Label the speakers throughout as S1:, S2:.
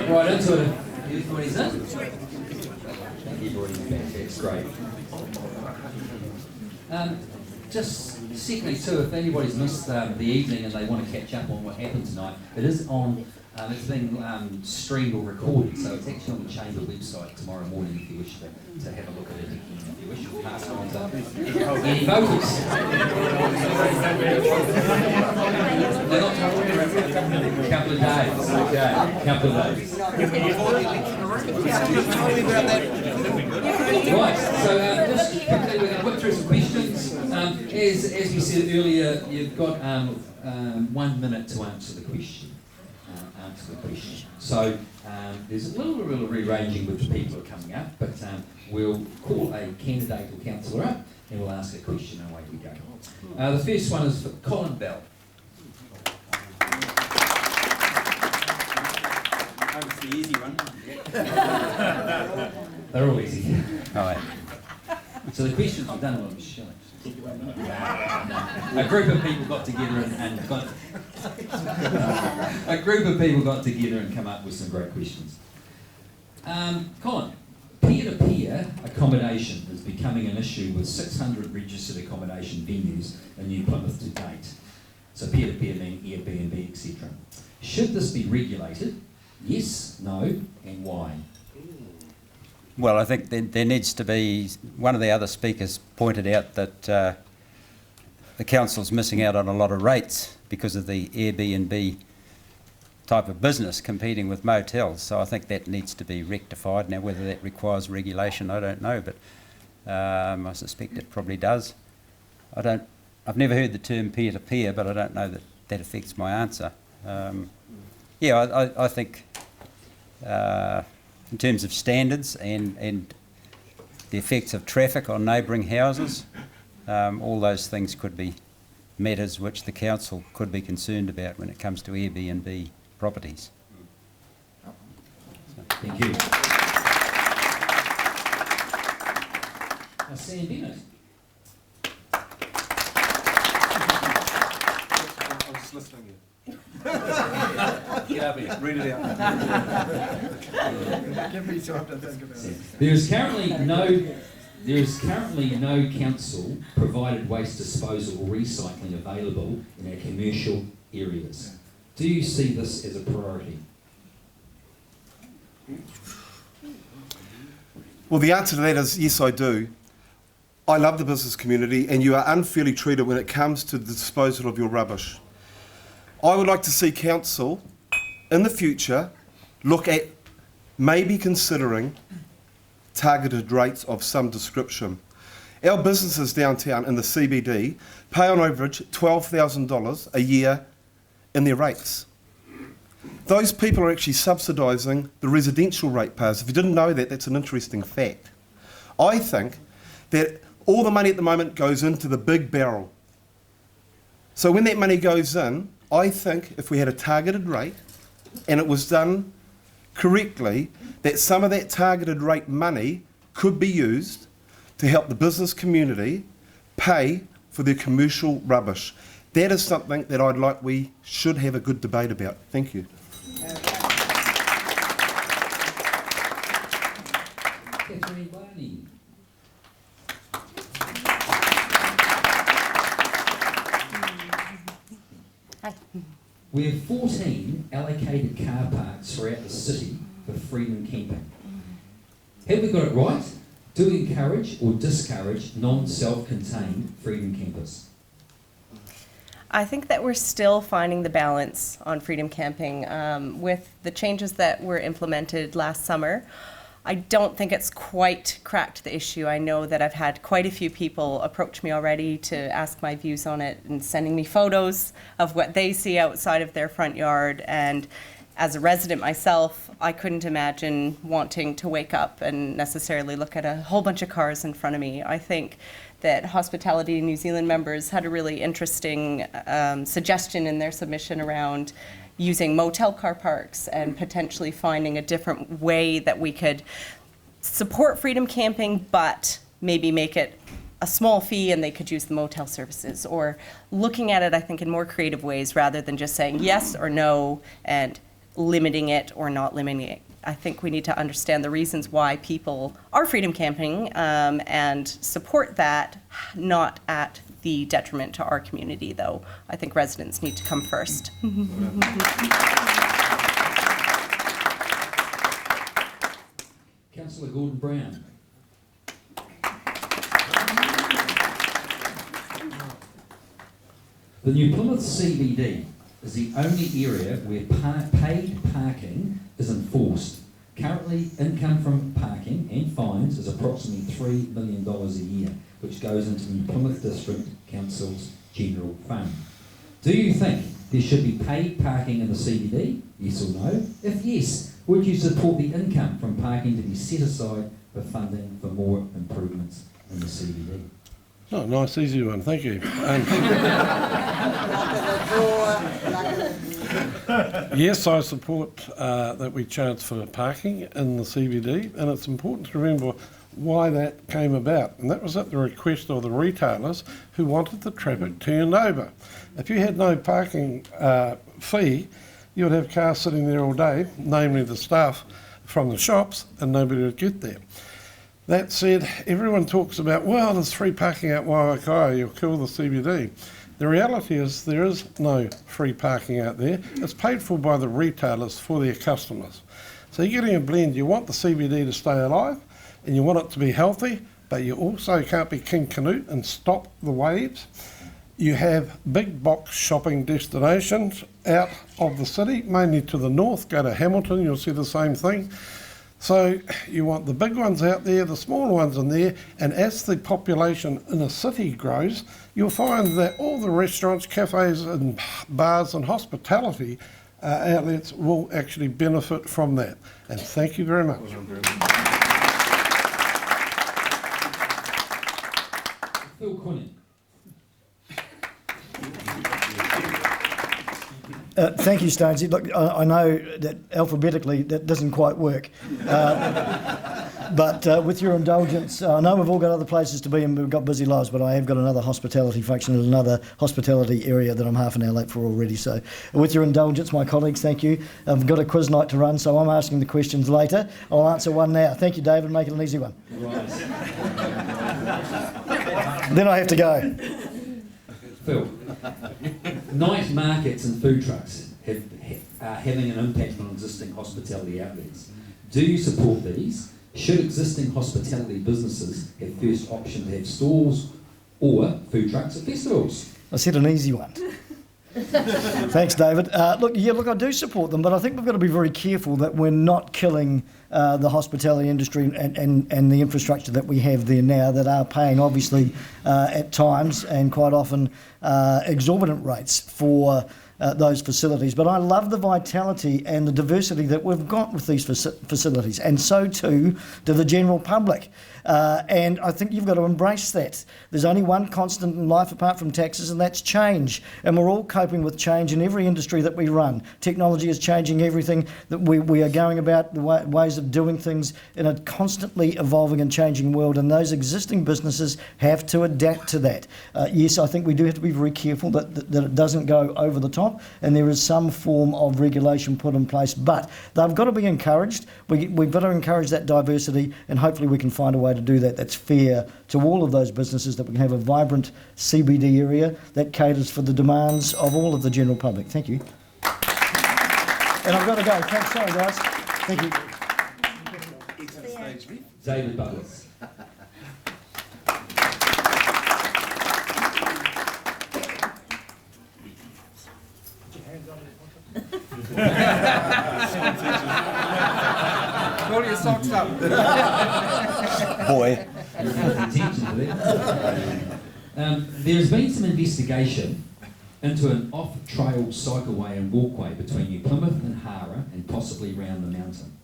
S1: Right into it. Everybody's in. Thank you, everybody's back. That's great. Just secondly too, if anybody's missed the evening and they want to catch up on what happened tonight, it is on, it's being streamed or recorded, so it's actually on the Chamber website tomorrow morning if you wish to have a look at it again. If you wish, we'll pass it on to any voters. They're not a couple of days, okay, couple of days. Right, so just quickly we're going to whip through some questions. As we said earlier, you've got 1 minute to answer the question. So there's a little bit of rearranging with the people who are coming up, but we'll call a candidate or councillor up and we'll ask a question and away we go. The first one is for Colin Bell.
S2: It's the easy one.
S1: They're all easy.
S2: All right.
S1: So the questions we've done a lot of Michelle. A group of people got together and come up with some great questions. Colin, peer-to-peer accommodation is becoming an issue with 600 registered accommodation venues in New Plymouth to date. So peer-to-peer meaning Airbnb, etc. Should this be regulated? Yes, no, and why?
S2: Well, I think there needs to be, one of the other speakers pointed out that the council's missing out on a lot of rates because of the Airbnb type of business competing with motels. So I think that needs to be rectified. Now, whether that requires regulation, I don't know, but I suspect it probably does. I've never heard the term peer-to-peer, but I don't know that that affects my answer. I think in terms of standards and the effects of traffic on neighbouring houses, all those things could be matters which the council could be concerned about when it comes to Airbnb properties.
S1: Thank you. Sam Bennett.
S3: listening here.
S4: Get up here.
S3: Read it out.
S5: Give me time to think about it.
S1: There is currently no council provided waste disposal or recycling available in our commercial areas. Do you see this as a priority?
S3: Well, the answer to that is yes, I do. I love the business community, and you are unfairly treated when it comes to the disposal of your rubbish. I would like to see council in the future look at maybe considering targeted rates of some description. Our businesses downtown in the CBD pay on average $12,000 a year in their rates. Those people are actually subsidising the residential ratepayers. If you didn't know that, that's an interesting fact. I think that all the money at the moment goes into the big barrel. So when that money goes in, I think if we had a targeted rate and it was done correctly, that some of that targeted rate money could be used to help the business community pay for their commercial rubbish. That is something that I'd like we should have a good debate about. Thank you.
S1: Catherine Barney.
S6: Hi.
S1: We have 14 allocated car parks throughout the city for freedom camping. Have we got it right? Do we encourage or discourage non-self-contained freedom campers?
S6: I think that we're still finding the balance on freedom camping. With the changes that were implemented last summer, I don't think it's quite cracked the issue. I know that I've had quite a few people approach me already to ask my views on it and sending me photos of what they see outside of their front yard. And as a resident myself, I couldn't imagine wanting to wake up and necessarily look at a whole bunch of cars in front of me. I think that Hospitality New Zealand members had a really interesting suggestion in their submission around using motel car parks and potentially finding a different way that we could support freedom camping, but maybe make it a small fee and they could use the motel services, or looking at it, I think, in more creative ways rather than just saying yes or no and limiting it or not limiting it. I think we need to understand the reasons why people are freedom camping and support that, not at the detriment to our community, though. I think residents need to come first.
S1: Councillor Gordon-Brown. The New Plymouth CBD is the only area where paid parking is enforced. Currently, income from parking and fines is approximately $3 million a year, which goes into the Plymouth District Council's general fund. Do you think there should be paid parking in the CBD? Yes or no? If yes, would you support the income from parking to be set aside for funding for more improvements in the CBD?
S7: Oh, nice, easy one. Thank you. Yes, I support that we charge for parking in the CBD, and it's important to remember why that came about, and that was at the request of the retailers who wanted the traffic turned over. If you had no parking fee, you would have cars sitting there all day, namely the staff from the shops, and nobody would get there. That said, everyone talks about, well, there's free parking at Waiwakai, you'll kill the CBD. The reality is there is no free parking out there. It's paid for by the retailers for their customers. So you're getting a blend. You want the CBD to stay alive and you want it to be healthy, but you also can't be King Canute and stop the waves. You have big box shopping destinations out of the city, mainly to the north. Go to Hamilton, you'll see the same thing. So you want the big ones out there, the smaller ones in there, and as the population in a city grows, you'll find that all the restaurants, cafes and bars and hospitality outlets will actually benefit from that. And thank you very much.
S1: Phil Quinnan.
S5: Thank you, Stonesy. Look, I know that alphabetically that doesn't quite work. But with your indulgence, I know we've all got other places to be and we've got busy lives, but I have got another hospitality function in another hospitality area that I'm half an hour late for already. So with your indulgence, my colleagues, thank you. I've got a quiz night to run, so I'm asking the questions later. I'll answer one now. Thank you, David. Make it an easy one.
S1: Right.
S5: Then I have to go.
S1: Phil, night markets and food trucks are having an impact on existing hospitality outlets. Do you support these? Should existing hospitality businesses have first option to have stores or food trucks at festivals?
S5: I said an easy one. Thanks, David. Look, I do support them, but I think we've got to be very careful that we're not killing the hospitality industry and the infrastructure that we have there now that are paying, obviously, at times and quite often exorbitant rates for those facilities. But I love the vitality and the diversity that we've got with these facilities, and so too do the general public. And I think you've got to embrace that. There's only one constant in life apart from taxes, and that's change. And we're all coping with change in every industry that we run. Technology is changing everything that we are going about, the ways of doing things in a constantly evolving and changing world, and those existing businesses have to adapt to that. Yes, I think we do have to be very careful that it doesn't go over the top, and there is some form of regulation put in place, but they've got to be encouraged. We've got to encourage that diversity, and hopefully we can find a way to do that that's fair to all of those businesses, that we can have a vibrant CBD area that caters for the demands of all of the general public. Thank you. And I've got to go. Thanks, sorry guys. Thank you.
S1: David Butters.
S4: Pull your socks up.
S2: Boy.
S1: There's been some investigation into an off-trail cycleway and walkway between New Plymouth and Hara and possibly round the mountain.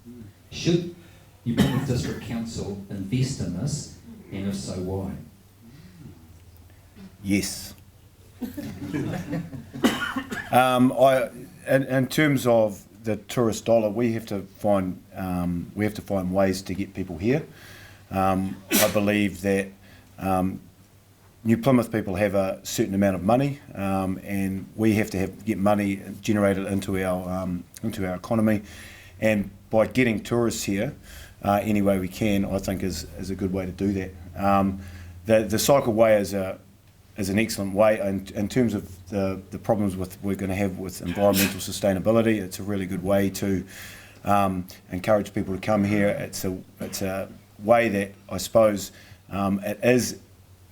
S1: Should New Plymouth District Council invest in this, and if so, why?
S8: Yes. In terms of the tourist dollar, we have to find ways to get people here. I believe that New Plymouth people have a certain amount of money, and we have to get money generated into our economy. And by getting tourists here, any way we can, I think is a good way to do that. The cycleway is an excellent way in terms of the problems we're going to have with environmental sustainability. It's a really good way to encourage people to come here. It's a way that I suppose it is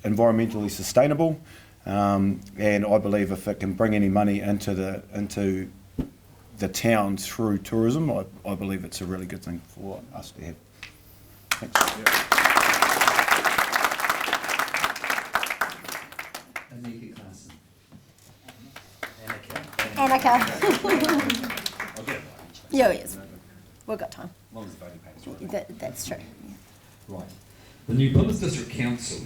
S8: environmentally sustainable, and I believe if it can bring any money into the town through tourism, I believe it's a really good thing for us to have. Thanks.
S9: Annika. Yeah, yes. We've got time. That's true.
S1: Right. The New Plymouth District Council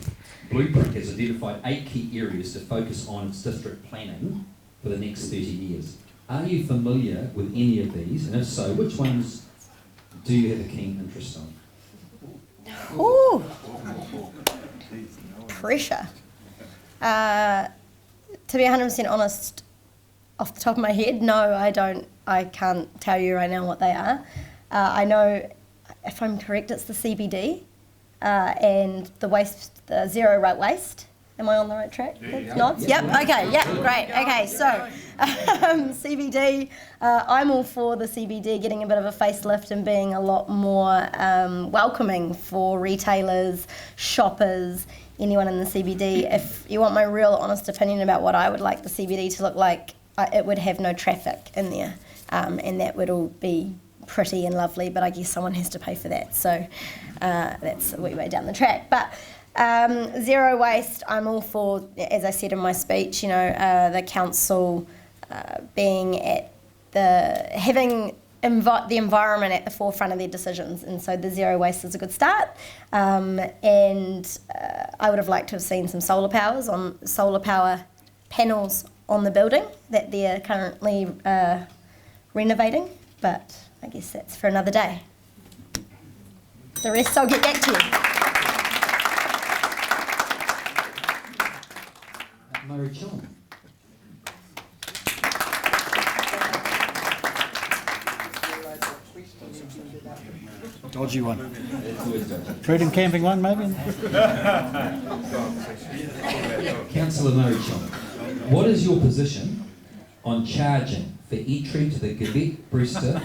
S1: blueprint has identified 8 key areas to focus on its district planning for the next 30 years. Are you familiar with any of these? And if so, which ones do you have a keen interest on?
S9: Ooh. Pressure. To be 100% honest, off the top of my head, no, I don't. I can't tell you right now what they are. I know, if I'm correct, it's the CBD and the zero route waste. Am I on the right track? Nods? Yep, okay, yep, great. Okay, so CBD, I'm all for the CBD getting a bit of a facelift and being a lot more welcoming for retailers, shoppers, anyone in the CBD. If you want my real honest opinion about what I would like the CBD to look like, it would have no traffic in there, and that would all be pretty and lovely, but I guess someone has to pay for that, so that's a wee way down the track. But zero waste, I'm all for, as I said in my speech, the council being at having the environment at the forefront of their decisions, and so the zero waste is a good start. And I would have liked to have seen some solar power panels on the building that they're currently renovating, but I guess that's for another day. The rest I'll get back to you.
S1: Murray Chong.
S5: Dodgy one. Freedom camping one, maybe?
S1: Councillor Murray Chong, what is your position on charging for entry to the Quebec Brewster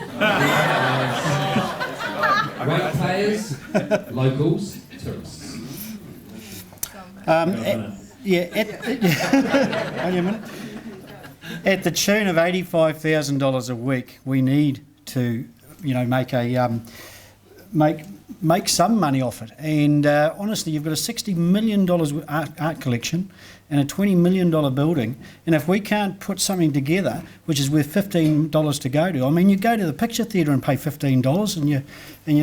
S1: ratepayers, locals, tourists?
S5: Only a minute. At the tune of $85,000 a week, we need to, make a make some money off it. And honestly, you've got a $60 million art collection and a $20 million building. And if we can't put something together, which is worth $15 to go to, I mean, you go to the picture theatre and pay $15 and you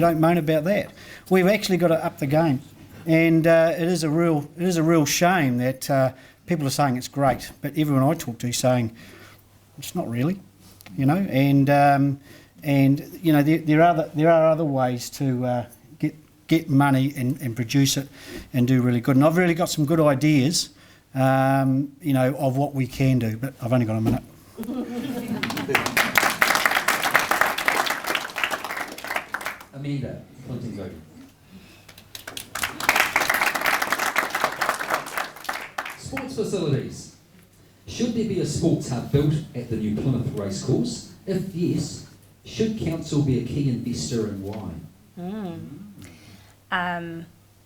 S5: don't moan about that. We've actually got to up the game. And it is a real shame that people are saying it's great, but everyone I talk to is saying it's not really, And there are other ways to get money and produce it and do really good. And I've really got some good ideas, of what we can do. But I've only got a minute.
S1: Amanda, Clinton's open. Sports facilities. Should there be a sports hub built at the new Plymouth Racecourse? If yes, should council be a key investor and why?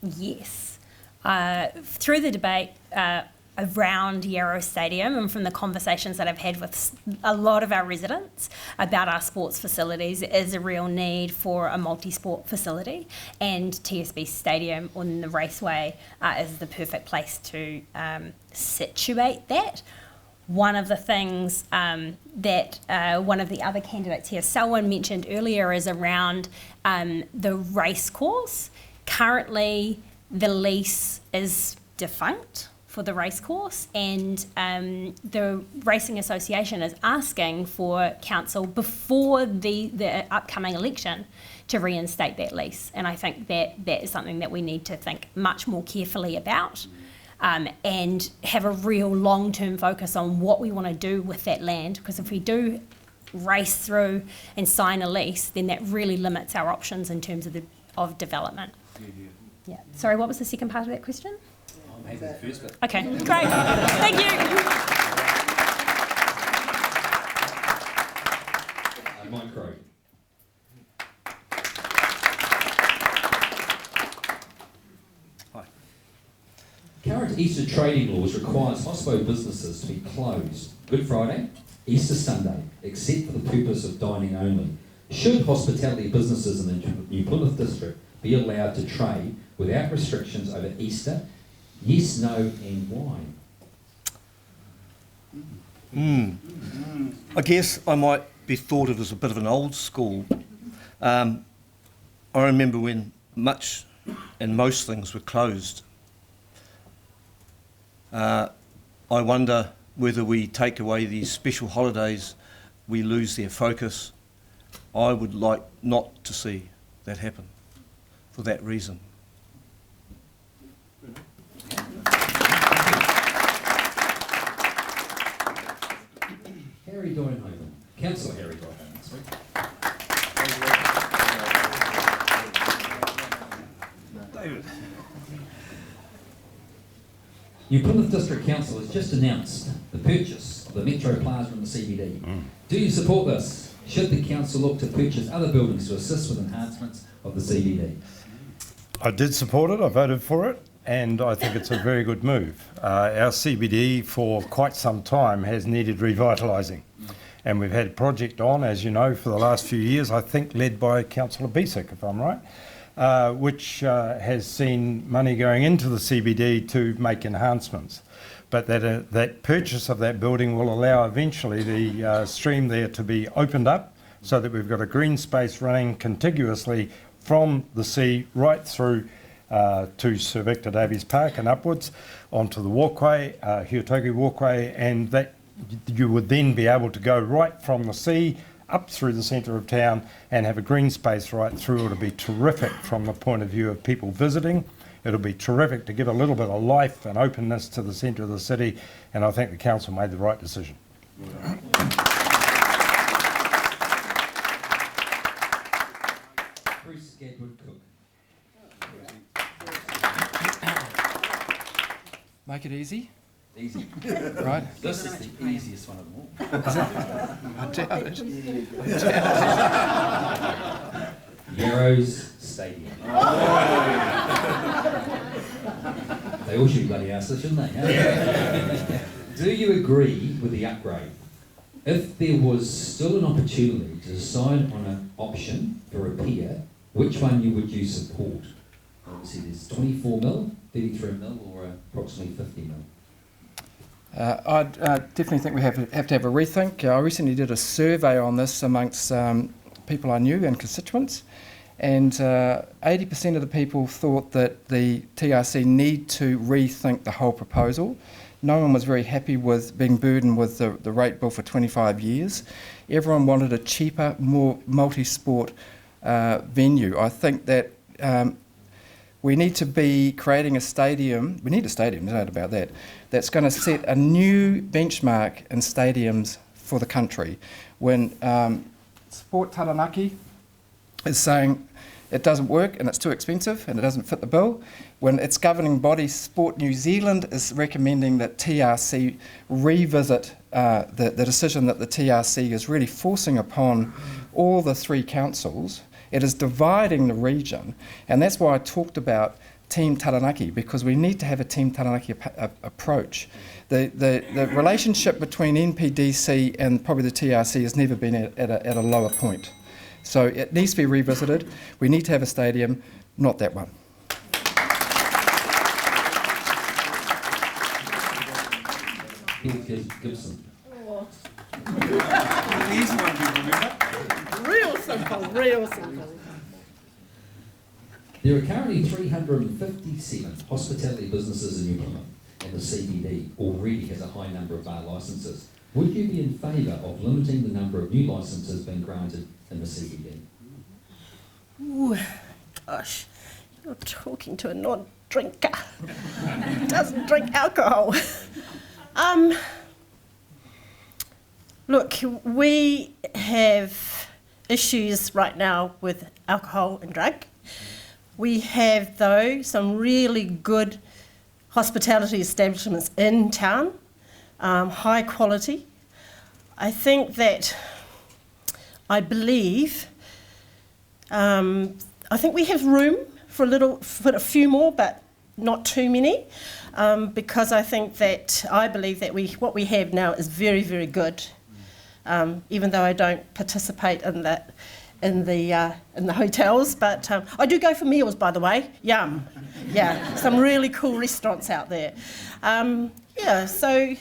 S10: Yes. Through the debate around Yarrow Stadium and from the conversations that I've had with a lot of our residents about our sports facilities, there is a real need for a multi-sport facility, and TSB Stadium on the Raceway is the perfect place to situate that. One of the things that one of the other candidates here, Selwyn, mentioned earlier is around the racecourse. Currently, the lease is defunct for the racecourse, and the Racing Association is asking for council before the upcoming election to reinstate that lease. And I think that is something that we need to think much more carefully about. And have a real long-term focus on what we want to do with that land, because if we do race through and sign a lease, then that really limits our options in terms of development. Yeah. Sorry, what was the second part of that question?
S4: Maybe the first bit.
S10: Okay, great. Thank you.
S1: Mike Crowe. Current Easter trading laws requires hospo businesses to be closed Good Friday, Easter Sunday, except for the purpose of dining only. Should hospitality businesses in the New Plymouth District be allowed to trade without restrictions over Easter? Yes, no, and why?
S11: I guess I might be thought of as a bit of an old school. I remember when much and most things were closed. I wonder whether we take away these special holidays, we lose their focus. I would like not to see that happen for that reason.
S1: Harry Doynhoven. Councillor Harry Doynhoven, sorry.
S11: David.
S1: New Plymouth District Council has just announced the purchase of the Metro Plaza in the CBD. Do you support this? Should the council look to purchase other buildings to assist with enhancements of the CBD?
S12: I did support it, I voted for it, and I think it's a very good move. Our CBD for quite some time has needed revitalising, and we've had a project on, as you know, for the last few years, I think led by Councillor Bisick, if I'm right, which has seen money going into the CBD to make enhancements. But that purchase of that building will allow eventually the stream there to be opened up so that we've got a green space running contiguously from the sea right through to Sir Victor Davies Park and upwards onto the walkway, Huatoki walkway, and that you would then be able to go right from the sea up through the centre of town and have a green space right through. It'll be terrific from the point of view of people visiting. It'll be terrific to give a little bit of life and openness to the centre of the city, and I think the council made the right decision.
S1: Bruce Gadwood Cook.
S4: Make it easy.
S1: Easy.
S4: Right.
S1: This is the easiest one of them all.
S4: I doubt it.
S1: Yarrows Stadium. They all should bloody ask us, shouldn't they? Do you agree with the upgrade? If there was still an opportunity to decide on an option for a pier, which one would you support? Obviously there's 24 mil, 33 mil, or approximately 50 mil.
S4: I definitely think we have to have a rethink. I recently did a survey on this amongst people I knew and constituents, and 80% of the people thought that the TRC need to rethink the whole proposal. No one was very happy with being burdened with the rate bill for 25 years. Everyone wanted a cheaper, more multi-sport venue. I think that we need to be creating a stadium, we need a stadium, no doubt about that, that's going to set a new benchmark in stadiums for the country. When Sport Taranaki is saying it doesn't work and it's too expensive and it doesn't fit the bill, when its governing body, Sport New Zealand, is recommending that TRC revisit the decision that the TRC is really forcing upon all the three councils, it is dividing the region. And that's why I talked about Team Taranaki, because we need to have a Team Taranaki approach. The relationship between NPDC and probably the TRC has never been at a lower point. So it needs to be revisited. We need to have a stadium, not that one.
S1: Gibson.
S13: Real simple, real simple.
S1: There are currently 357 hospitality businesses in New Plymouth, and the CBD already has a high number of bar licences. Would you be in favour of limiting the number of new licences being granted in the CBD?
S13: Ooh, gosh, you're talking to a non-drinker. Doesn't drink alcohol. Look, we have issues right now with alcohol and drug. We have, though, some really good hospitality establishments in town, high quality. I think that, I believe, I think we have room for a few more, but not too many, because I believe that what we have now is very, very good. Even though I don't participate in the hotels, but I do go for meals, by the way. Yum, yeah, some really cool restaurants out there. So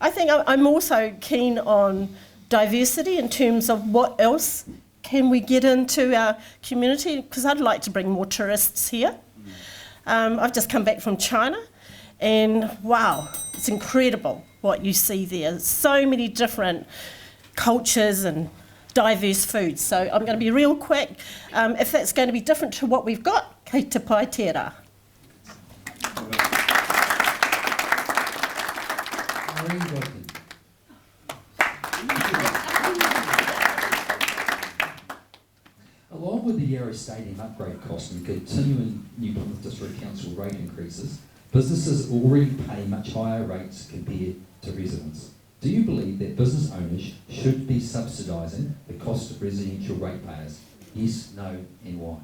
S13: I think I'm also keen on diversity in terms of what else can we get into our community, because I'd like to bring more tourists here. I've just come back from China, and wow, it's incredible what you see there. So many different cultures and diverse foods. So I'm going to be real quick. If that's going to be different to what we've got, kei te pai tērā.
S1: Along with the Yarra Stadium upgrade cost and continuing New Plymouth District Council rate increases, businesses already pay much higher rates compared to residents. Do you believe that business owners should be subsidising the cost of residential ratepayers? Yes, no, and why?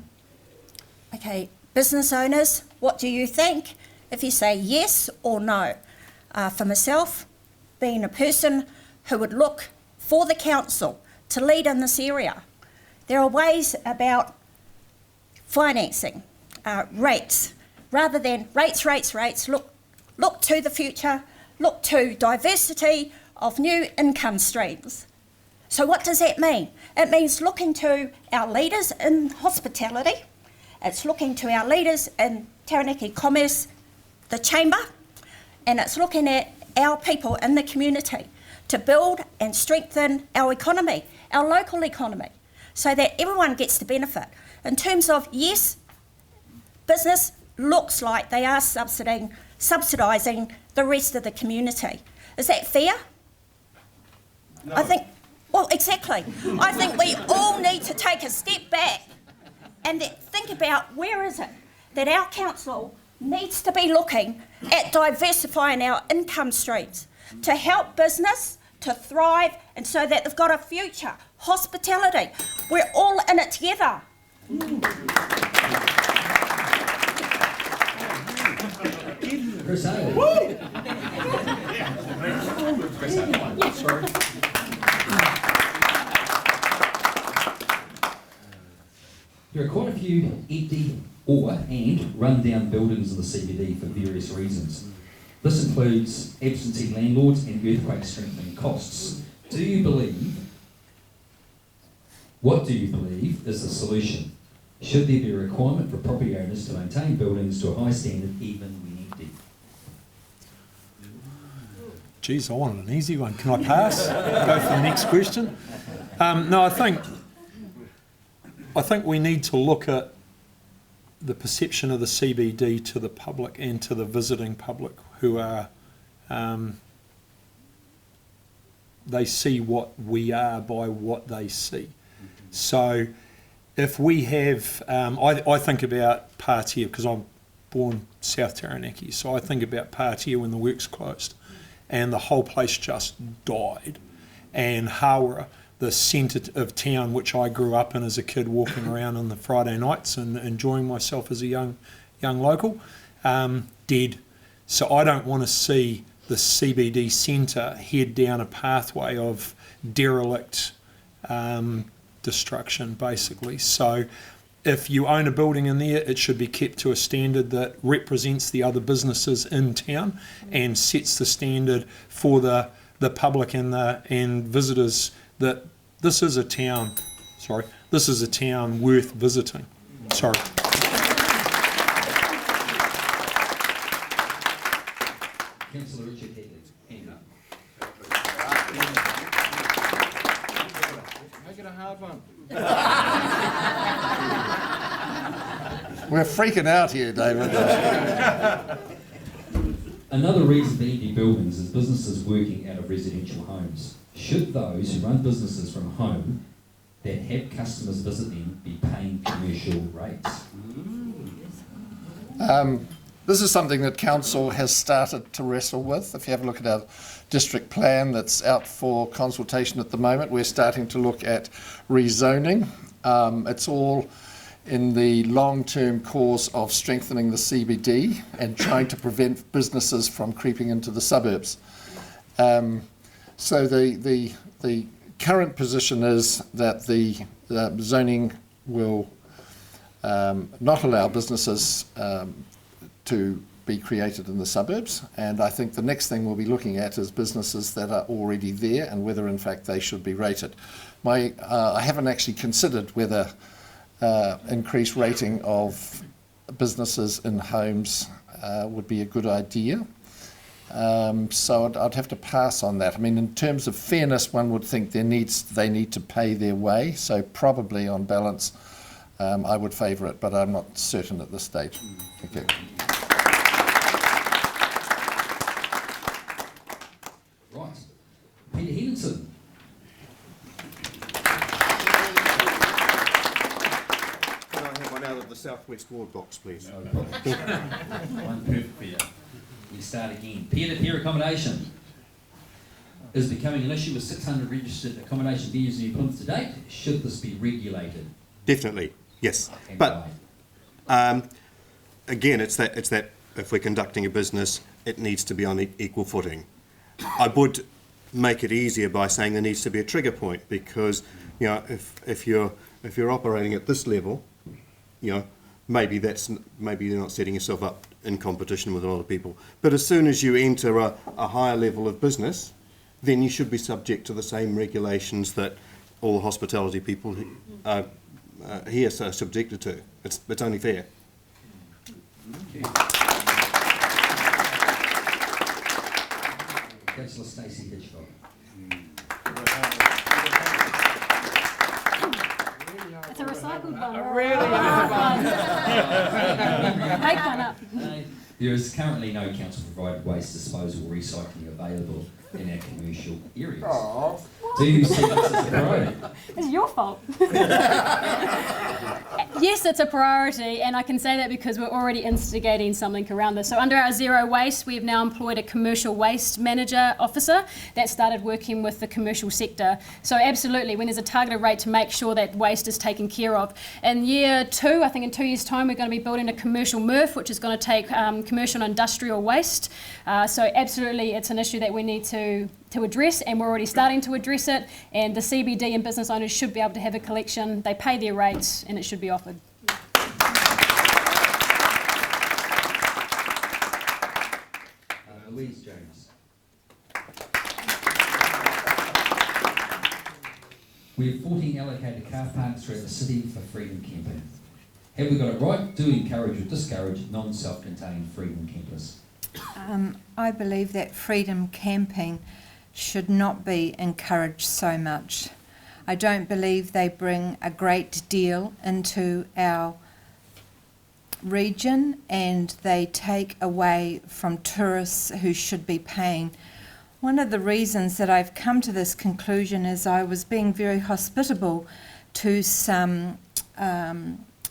S14: Okay, business owners, what do you think? If you say yes or no. For myself, being a person who would look for the council to lead in this area, there are ways about financing rates, rather than rates, look to the future, look to diversity of new income streams. So what does that mean? It means looking to our leaders in hospitality, it's looking to our leaders in Taranaki Commerce, the Chamber, and it's looking at our people in the community to build and strengthen our economy, our local economy, so that everyone gets the benefit. In terms of, yes, business looks like they are subsidising the rest of the community. Is that fair? No. I think, well, exactly. I think we all need to take a step back and think about where is it that our council needs to be looking at diversifying our income streams to help business to thrive and so that they've got a future. Hospitality, we're all in it together.
S1: Chris Hale. There are quite a few empty and run-down buildings in the CBD for various reasons. This includes absentee landlords and earthquake strengthening costs. What do you believe is the solution? Should there be a requirement for property owners to maintain buildings to a high standard even when empty?
S15: Geez, I wanted an easy one. Can I pass? Go for the next question. No, I think we need to look at the perception of the CBD to the public and to the visiting public who are, they see what we are by what they see. So if we have, I think about Patia because I'm born South Taranaki, so I think about Patia when the works closed and the whole place just died. And Hawera, the centre of town which I grew up in as a kid, walking around on the Friday nights and enjoying myself as a young local, dead. So I don't want to see the CBD centre head down a pathway of derelict destruction, basically. So if you own a building in there, it should be kept to a standard that represents the other businesses in town and sets the standard for the public and visitors that this is a town worth visiting. Sorry.
S1: Councillor Richard Headley, hand up.
S16: Make it a hard one.
S17: We're freaking out here, David.
S1: Another reason for empty buildings is businesses working out of residential homes. Should those who run businesses from home that have customers visit them be paying commercial rates?
S17: This is something that Council has started to wrestle with. If you have a look at our district plan that's out for consultation at the moment, we're starting to look at rezoning. It's all in the long-term cause of strengthening the CBD and trying to prevent businesses from creeping into the suburbs. So the current position is that the zoning will not allow businesses to be created in the suburbs, and I think the next thing we'll be looking at is businesses that are already there and whether in fact they should be rated. I haven't actually considered whether increased rating of businesses in homes would be a good idea. So I'd have to pass on that. I mean, in terms of fairness, one would think they need to pay their way. So probably on balance, I would favour it, but I'm not certain at this stage. Thank you.
S1: Right. Peter Henderson.
S3: Can I have one out of the Southwest Ward box, please?
S1: No problem. One perfect for you. We start again. Peer-to-peer accommodation is becoming an issue with 600 registered accommodation venues in New Plymouth to date. Should this be regulated?
S3: Definitely, yes.
S1: And
S3: But again, it's that if we're conducting a business, it needs to be on equal footing. I would make it easier by saying there needs to be a trigger point, because if you're operating at this level, maybe you're not setting yourself up in competition with a lot of people. But as soon as you enter a higher level of business, then you should be subject to the same regulations that all the hospitality people here are subjected to. It's only fair.
S1: Councillor Stacey Hitchcock.
S16: good one.
S4: A really good one.
S16: Make one up.
S1: There is currently no council-provided waste disposal or recycling available in our commercial areas.
S4: Oh.
S1: Do you see this as a priority?
S16: It's your fault. Yes, it's a priority, and I can say that because we're already instigating something around this. So under our zero waste, we have now employed a commercial waste manager officer that started working with the commercial sector. So absolutely, when there's a targeted rate to make sure that waste is taken care of. In year 2, I think in 2 years' time, we're going to be building a commercial MRF, which is going to take commercial and industrial waste. So absolutely, it's an issue that we need to address, and we're already starting to address it, and the CBD and business owners should be able to have a collection. They pay their rates and it should be offered.
S1: Louise Jones. We have 14 allocated car parks throughout the city for freedom camping. Have we got it right? Do we encourage or discourage non-self-contained freedom campers?
S18: I believe that freedom camping should not be encouraged so much. I don't believe they bring a great deal into our region, and they take away from tourists who should be paying. One of the reasons that I've come to this conclusion is I was being very hospitable to some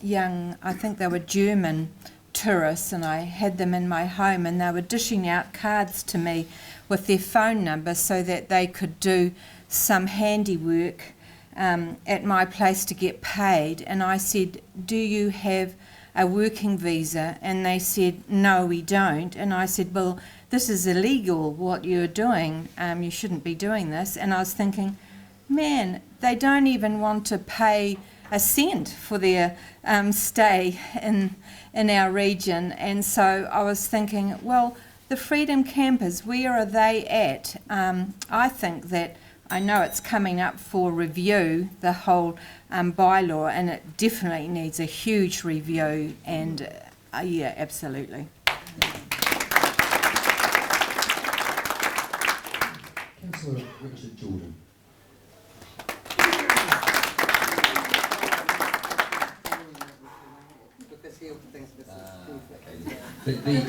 S18: young, I think they were German tourists, and I had them in my home, and they were dishing out cards to me with their phone number so that they could do some handiwork at my place to get paid. And I said, do you have a working visa? And they said, no, we don't. And I said, well, this is illegal what you're doing. You shouldn't be doing this. And I was thinking, man, they don't even want to pay a cent for their stay in our region. And so I was thinking, well, the freedom campers, where are they at? I think that, I know it's coming up for review, the whole bylaw, and it definitely needs a huge review, and yeah, absolutely.
S1: Councillor Richard Jordan.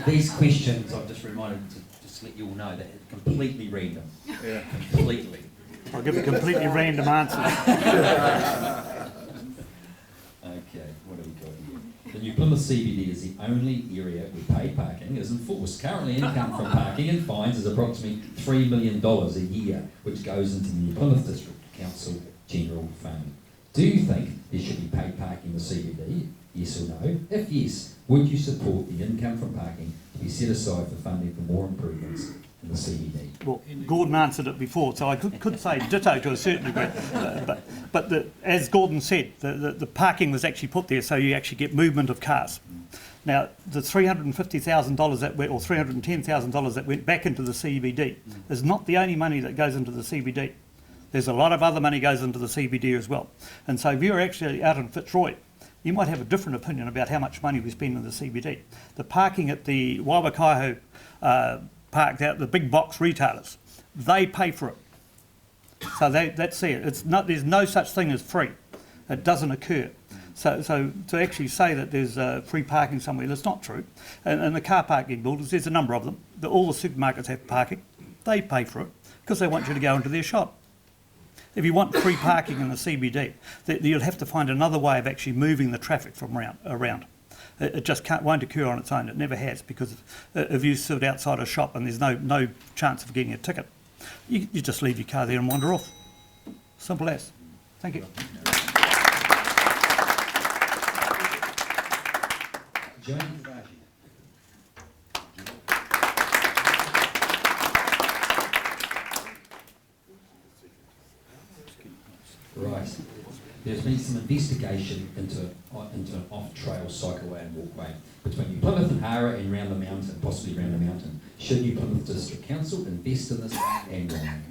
S1: These questions, I've just reminded to just let you all know, they're completely random.
S19: Yeah.
S1: Completely.
S19: I'll give a completely random answer.
S1: Okay, what have we got here? The New Plymouth CBD is the only area where paid parking is enforced. Currently, income from parking and fines is approximately $3 million a year, which goes into the New Plymouth District Council General Fund. Do you think there should be paid parking in the CBD? Yes or no? If yes, would you support the income from parking to be set aside for funding for more improvements in the CBD?
S19: Well, Gordon answered it before, so I could say ditto to a certain degree. But as Gordon said, the parking was actually put there so you actually get movement of cars. Now, the $350,000 that went, or $310,000 that went back into the CBD is not the only money that goes into the CBD. There's a lot of other money goes into the CBD as well. And so if you're actually out in Fitzroy, you might have a different opinion about how much money we spend in the CBD. The parking at the Waiwakaho park out, the big box retailers, they pay for it. So that's it. It's not, there's no such thing as free. It doesn't occur. So to actually say that there's free parking somewhere, that's not true. And the car parking builders, there's a number of them. All the supermarkets have parking. They pay for it because they want you to go into their shop. If you want free parking in the CBD, you'll have to find another way of actually moving the traffic from around. It just won't occur on its own. It never has, because if you sit outside a shop and there's no chance of getting a ticket, you just leave your car there and wander off. Simple as. Thank you.
S1: Joanne. Right. There's been some investigation into an off-trail cycleway and walkway between New Plymouth and Hara and round the mountain, possibly round the mountain. Should New Plymouth District Council invest in this and why?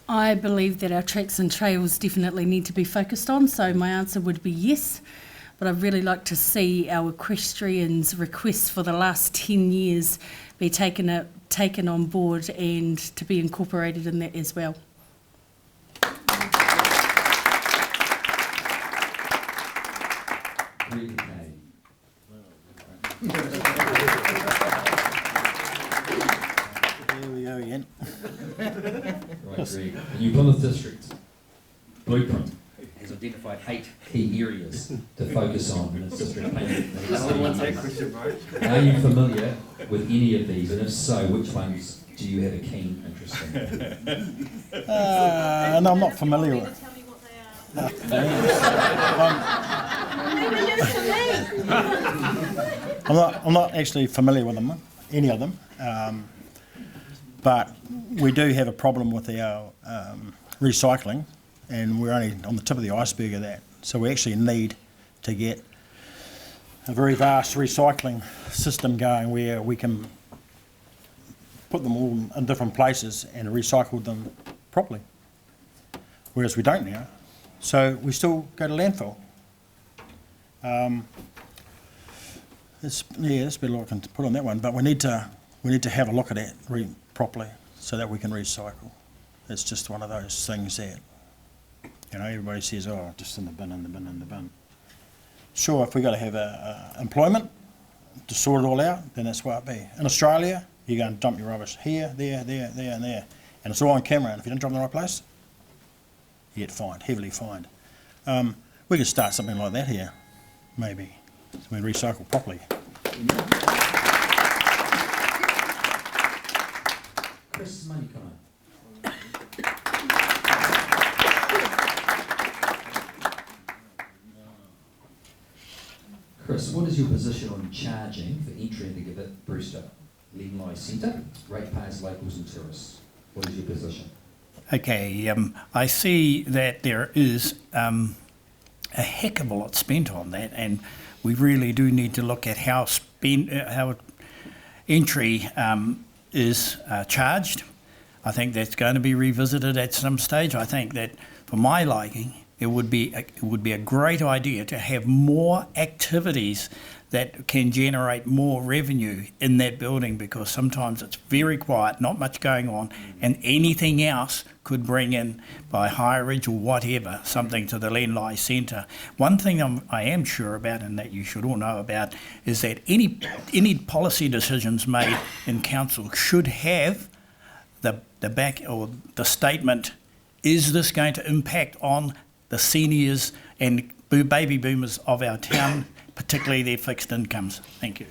S20: I believe that our tracks and trails definitely need to be focused on, so my answer would be yes. But I'd really like to see our equestrians' requests for the last 10 years be taken on board and to be incorporated in that as well.
S1: Greg McKay.
S21: There we go again.
S1: Right, Greg. The New Plymouth District Blueprint has identified 8 key areas to focus on in its district planning. Are you familiar with any of these, and if so, which ones do you have a keen interest in?
S21: No, I'm not familiar with. I'm not actually familiar with them, any of them. But we do have a problem with our recycling, and we're only on the tip of the iceberg of that. So we actually need to get a very vast recycling system going where we can put them all in different places and recycle them properly, whereas we don't now. So we still go to landfill. There's been a lot I can put on that one, but we need to have a look at it properly so that we can recycle. It's just one of those things that, you know, everybody says, oh, just in the bin, in the bin, in the bin. Sure, if we've got to have employment to sort it all out, then that's what it'd be. In Australia, you go and dump your rubbish here, there, there, there, and there, and it's all on camera, and if you don't drop it in the right place, you get fined, heavily fined. We could start something like that here, maybe, so we recycle properly.
S1: Chris Manikana. Chris, what is your position on charging for entry into the Brewster Leadline Centre, ratepayers, locals and tourists? What is your position?
S21: Okay, I see that there is a heck of a lot spent on that, and we really do need to look at how entry is charged. I think that's going to be revisited at some stage. I think that, for my liking, it would be a great idea to have more activities that can generate more revenue in that building, because sometimes it's very quiet, not much going on, and anything else could bring in, by hireage or whatever, something to the Leadline Centre. One thing I am sure about, and that you should all know about, is that any policy decisions made in council should have the back or the statement, is this going to impact on the seniors and baby boomers of our town, particularly their fixed incomes? Thank you.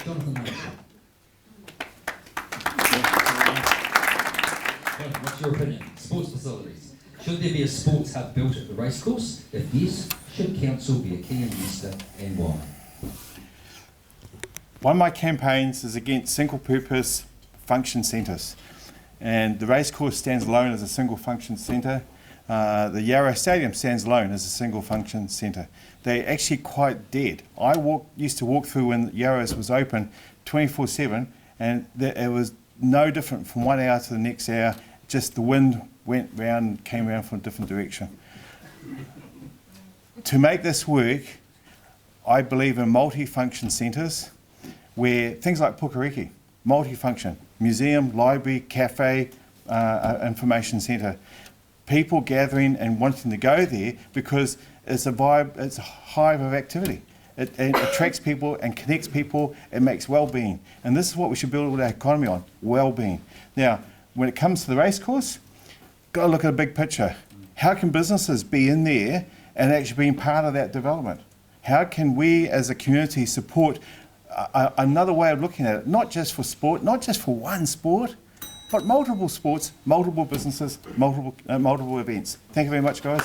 S1: Jonathan Marshall. What's your opinion? Sports facilities. Should there be a sports hub built at the racecourse? If yes, should council be a key investor, and why?
S22: One of my campaigns is against single-purpose function centres, and the racecourse stands alone as a single-function centre. The Yarrow Stadium stands alone as a single-function centre. They're actually quite dead. I used to walk through when Yarrows was open 24/7, and it was no different from 1 hour to the next hour. Just the wind went round, came round from a different direction. To make this work, I believe in multi-function centres, where things like Pukariki, multi-function, museum, library, cafe, information centre. People gathering and wanting to go there because it's a vibe, it's a hive of activity. It attracts people and connects people, it makes well-being. And this is what we should build our economy on, well-being. Now, when it comes to the racecourse, got to look at a big picture. How can businesses be in there and actually being part of that development? How can we as a community support another way of looking at it, not just for sport, not just for one sport, but multiple sports, multiple businesses, multiple events. Thank you very much, guys.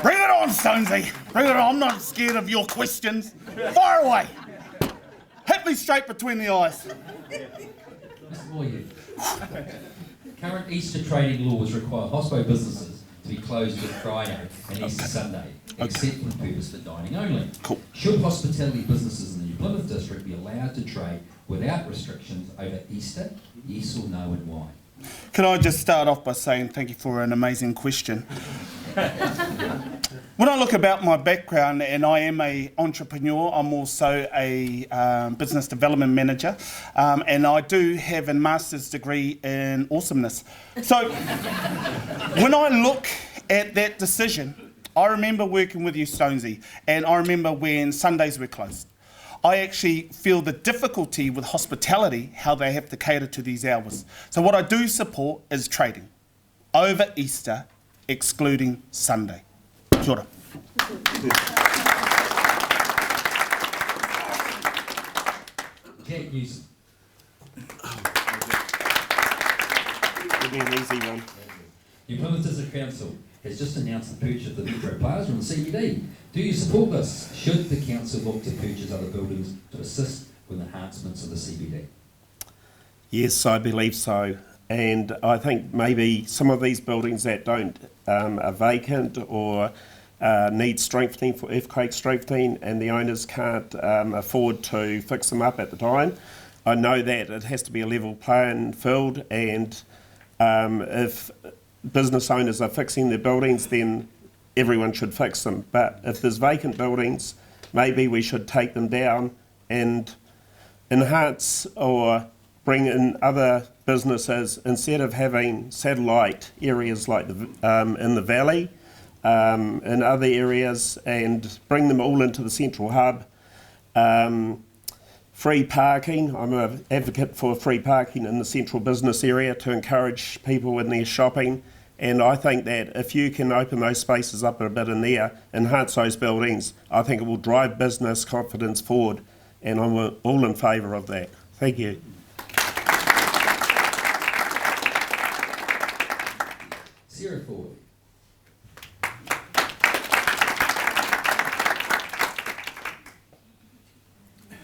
S23: Bring it on, Stonesy. Bring it on. I'm not scared of your questions. Fire away. Hit me straight between the eyes.
S1: Mr. Moyet. Current Easter trading laws require hospo businesses to be closed Good Friday and Easter Sunday, except for the purpose of dining only.
S23: Cool.
S1: Should hospitality businesses in the New Plymouth District be allowed to trade without restrictions over Easter? Yes or no, and why?
S23: Can I just start off by saying thank you for an amazing question. When I look about my background, and I am an entrepreneur, I'm also a business development manager, and I do have a master's degree in awesomeness. So when I look at that decision, I remember working with you, Stonesy, and I remember when Sundays were closed. I actually feel the difficulty with hospitality, how they have to cater to these hours. So what I do support is trading over Easter, excluding Sunday. Kia ora.
S1: Jack Newsom.
S2: Give me an easy one.
S1: New Plymouth District Council has just announced the purchase of the Metro Plaza in the CBD. Do you support this? Should the council look to purchase other buildings to assist with enhancements of the CBD?
S2: Yes, I believe so. And I think maybe some of these buildings that don't are vacant or need strengthening for earthquake strengthening, and the owners can't afford to fix them up at the time. I know that it has to be a level playing field, and if business owners are fixing their buildings, then everyone should fix them. But if there's vacant buildings, maybe we should take them down and enhance or bring in other businesses instead of having satellite areas like in the valley, in other areas, and bring them all into the central hub. Free parking, I'm an advocate for free parking in the central business area to encourage people in their shopping, and I think that if you can open those spaces up a bit in there, enhance those buildings, I think it will drive business confidence forward, and I'm all in favour of that. Thank you.
S1: Sarah Ford.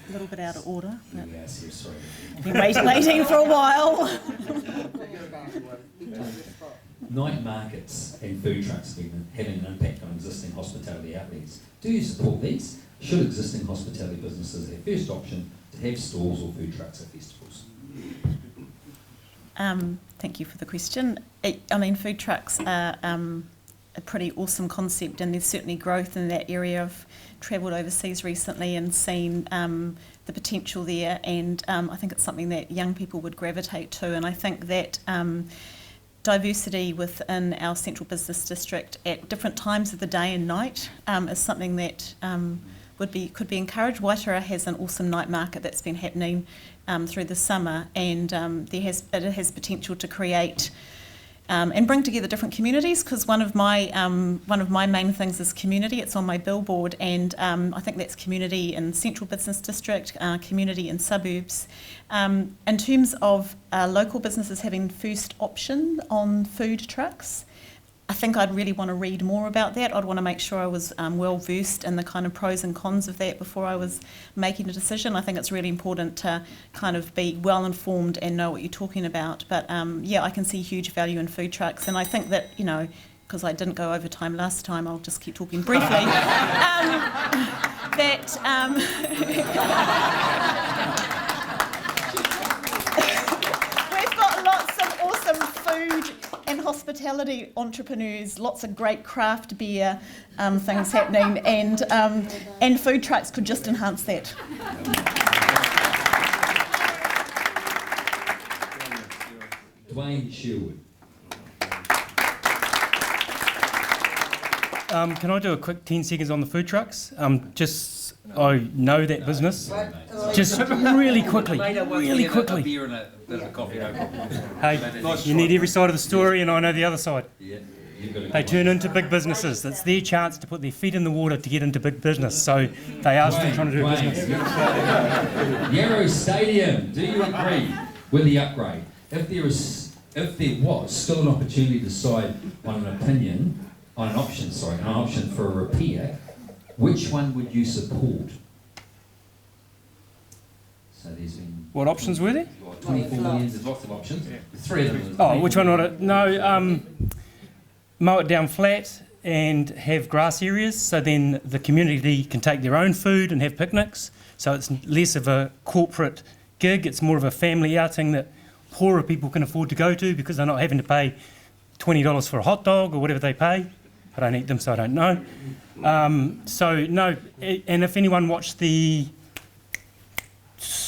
S6: A little bit out of order.
S1: Yes, you're sorry.
S6: Been waiting for a while.
S1: Night markets and food trucks have been having an impact on existing hospitality outlets. Do you support these? Should existing hospitality businesses have first option to have stalls or food trucks at festivals?
S6: Thank you for the question. I mean, food trucks are a pretty awesome concept, and there's certainly growth in that area. I've travelled overseas recently and seen the potential there, and I think it's something that young people would gravitate to, and I think that diversity within our central business district at different times of the day and night is something that could be encouraged. Waitara has an awesome night market that's been happening through the summer, and it has potential to create and bring together different communities, because one of my main things is community. It's on my billboard, and I think that's community in central business district, community in suburbs. In terms of local businesses having first option on food trucks, I think I'd really want to read more about that. I'd want to make sure I was well versed in the kind of pros and cons of that before I was making a decision. I think it's really important to kind of be well informed and know what you're talking about. But yeah, I can see huge value in food trucks, and I think that, you know, because I didn't go over time last time, I'll just keep talking briefly. We've got lots of awesome food and hospitality entrepreneurs, lots of great craft beer things happening, and food trucks could just enhance that.
S1: Dwayne Sherwood.
S7: Can I do a quick 10 seconds on the food trucks? I know that business. Just really quickly.
S1: A beer and a bit of coffee.
S7: Hey, you need every side of the story, and I know the other side.
S1: Yeah,
S7: They turn into big businesses. It's their chance to put their feet in the water to get into big business. So they are still trying to do business.
S1: Yarrow Stadium, do you agree with the upgrade? If there was still an opportunity to decide on an option for a repair, which one would you support? So there's been...
S7: What options were there?
S1: 24 million, there's lots of options. There's three of them.
S7: Oh, which one would it? No, mow it down flat and have grass areas, so then the community can take their own food and have picnics. So it's less of a corporate gig, it's more of a family outing that poorer people can afford to go to because they're not having to pay $20 for a hot dog or whatever they pay. I don't eat them, so I don't know. So no, and if anyone watched the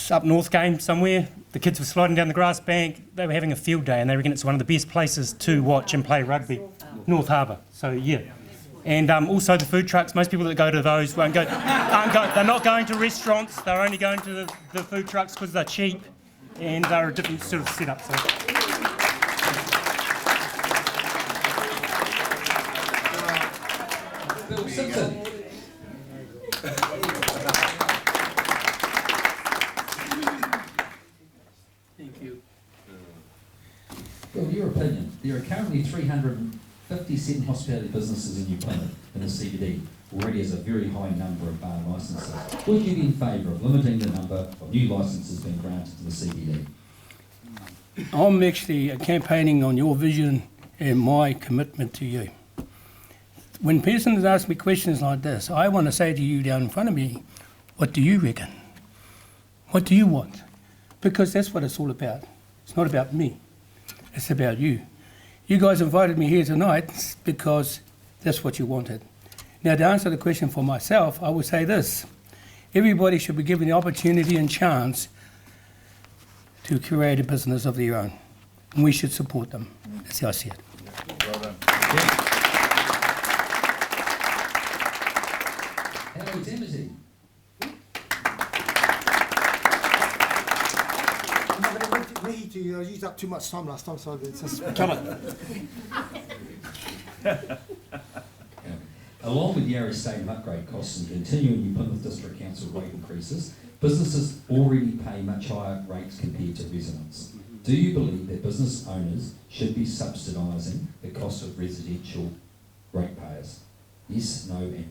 S7: up north game somewhere, the kids were sliding down the grass bank, they were having a field day, and they reckon it's one of the best places to watch and play rugby. North Harbour, so yeah. And also the food trucks, most people that go to those they're not going to restaurants, they're only going to the food trucks because they're cheap and they're a different sort of setup. So.
S1: Bill Simpson.
S5: Thank you.
S1: Bill, your opinion. There are currently 357 hospitality businesses in New Plymouth in the CBD, already has a very high number of bar licences. Would you be in favour of limiting the number of new licences being granted to the CBD?
S5: I'm actually campaigning on your vision and my commitment to you. When persons ask me questions like this, I want to say to you down in front of me, what do you reckon? What do you want? Because that's what it's all about. It's not about me. It's about you. You guys invited me here tonight because that's what you wanted. Now, to answer the question for myself, I would say this. Everybody should be given the opportunity and chance to create a business of their own. And we should support them. That's how I see it.
S1: Well done. Hello, Timothy.
S8: To use up too much time last time, so it's just come on.
S1: Along with Yarra Stadium upgrade costs and continuing New Plymouth District Council rate increases, businesses already pay much higher rates compared to residents. Do you believe that business owners should be subsidising the cost of residential ratepayers? Yes, no, and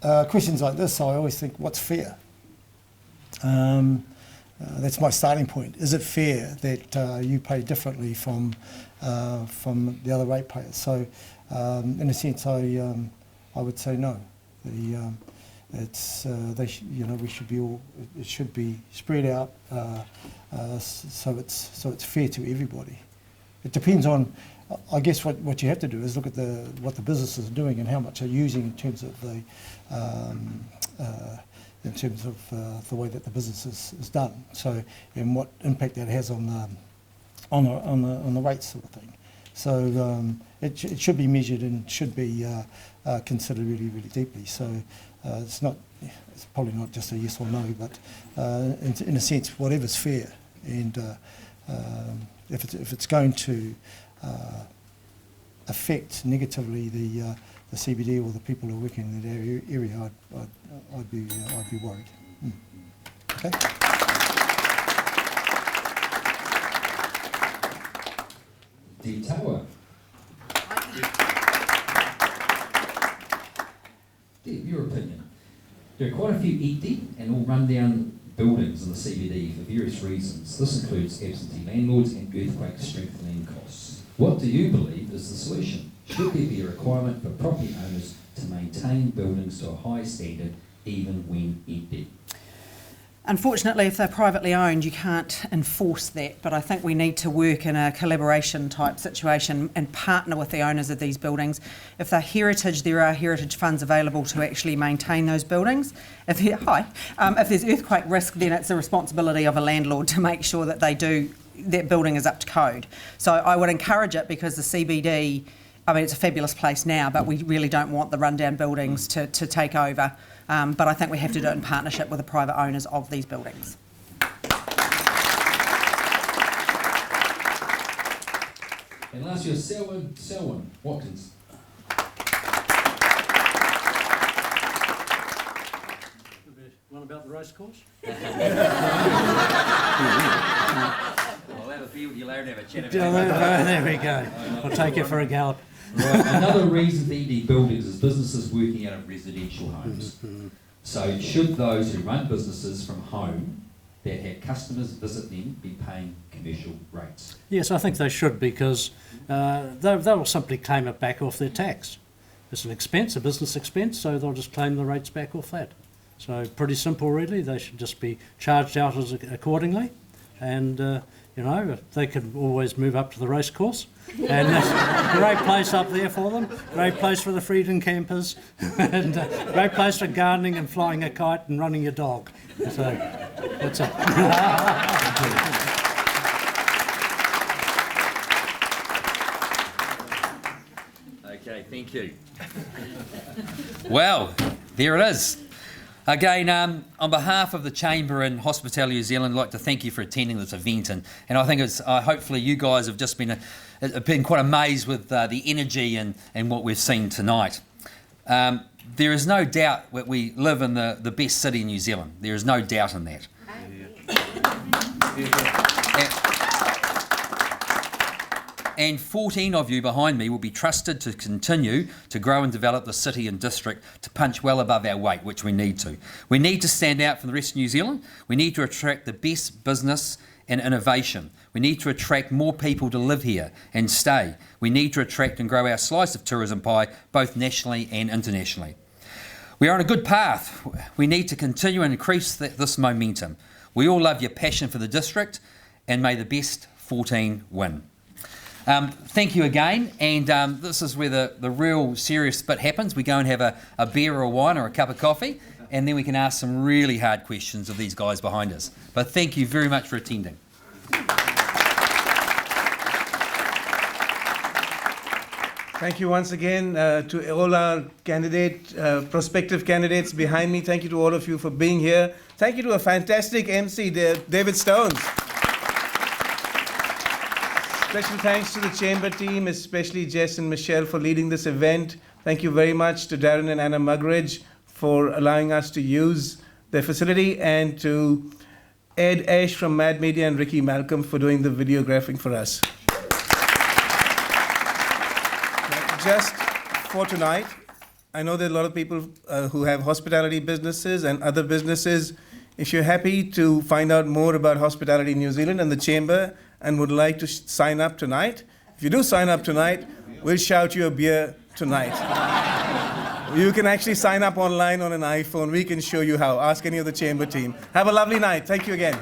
S1: why?
S8: Questions like this, I always think, what's fair? That's my starting point. Is it fair that you pay differently from the other ratepayers? So, in a sense, I would say no. We should be all. It should be spread out so it's fair to everybody. It depends on. I guess what you have to do is look at what the businesses are doing and how much they're using in terms of the way that the business is done. So, and what impact that has on the rates sort of thing. So it should be measured and should be considered really, really deeply. So it's probably not just a yes or no, but in a sense, whatever's fair. And if it's going to affect negatively the CBD or the people who are working in that area, I'd be worried. Okay.
S1: Deep Tower. Deb, your opinion. There are quite a few empty and all run-down buildings in the CBD for various reasons. This includes absentee landlords and earthquake strengthening costs. What do you believe is the solution? Should there be a requirement for property owners to maintain buildings to a high standard even when empty?
S9: Unfortunately, if they're privately owned, you can't enforce that, but I think we need to work in a collaboration type situation and partner with the owners of these buildings. If they're heritage, there are heritage funds available to actually maintain those buildings. If there's earthquake risk, then it's the responsibility of a landlord to make sure that that building is up to code. So I would encourage it, because the CBD, I mean, it's a fabulous place now, but we really don't want the rundown buildings to take over. But I think we have to do it in partnership with the private owners of these buildings.
S1: And last year, Selwyn Watkins.
S5: One about the race course?
S1: We'll have a field, you'll have a chat
S5: There we go. I'll take you for a gallop.
S1: Right. Another reason for ED buildings is businesses working out of residential homes. So should those who run businesses from home that have customers visit them be paying commercial rates?
S5: Yes, I think they should, because they'll simply claim it back off their tax. It's an expense, a business expense, so they'll just claim the rates back off that. So pretty simple really, they should just be charged out accordingly, and
S10: You know, they can always move up to the race course. And a great place up there for them, great place for the freedom campers, and great place for gardening and flying a kite and running your dog. So, that's it.
S1: Okay, thank you. Well, there it is. Again, on behalf of the Chamber and Hospitality New Zealand, I'd like to thank you for attending this event, and I think it's hopefully you guys have just been quite amazed with the energy and what we've seen tonight. There is no doubt that we live in the best city in New Zealand. There is no doubt in that. And 14 of you behind me will be trusted to continue to grow and develop the city and district to punch well above our weight, which we need to. We need to stand out from the rest of New Zealand. We need to attract the best business and innovation. We need to attract more people to live here and stay. We need to attract and grow our slice of tourism pie, both nationally and internationally. We are on a good path. We need to continue and increase this momentum. We all love your passion for the district, and may the best 14 win. Thank you again, and this is where the real serious bit happens. We go and have a beer or a wine or a cup of coffee, and then we can ask some really hard questions of these guys behind us. But thank you very much for attending.
S11: Thank you once again to all our prospective candidates behind me. Thank you to all of you for being here. Thank you to a fantastic MC, David Stones. Special thanks to the Chamber team, especially Jess and Michelle, for leading this event. Thank you very much to Darren and Anna Muggeridge for allowing us to use their facility, and to Ed Ash from Mad Media and Ricky Malcolm for doing the videographing for us. Just for tonight, I know there are a lot of people who have hospitality businesses and other businesses. If you're happy to find out more about Hospitality New Zealand and the Chamber and would like to sign up tonight, if you do sign up tonight, we'll shout you a beer tonight. You can actually sign up online on an iPhone. We can show you how. Ask any of the Chamber team. Have a lovely night. Thank you again.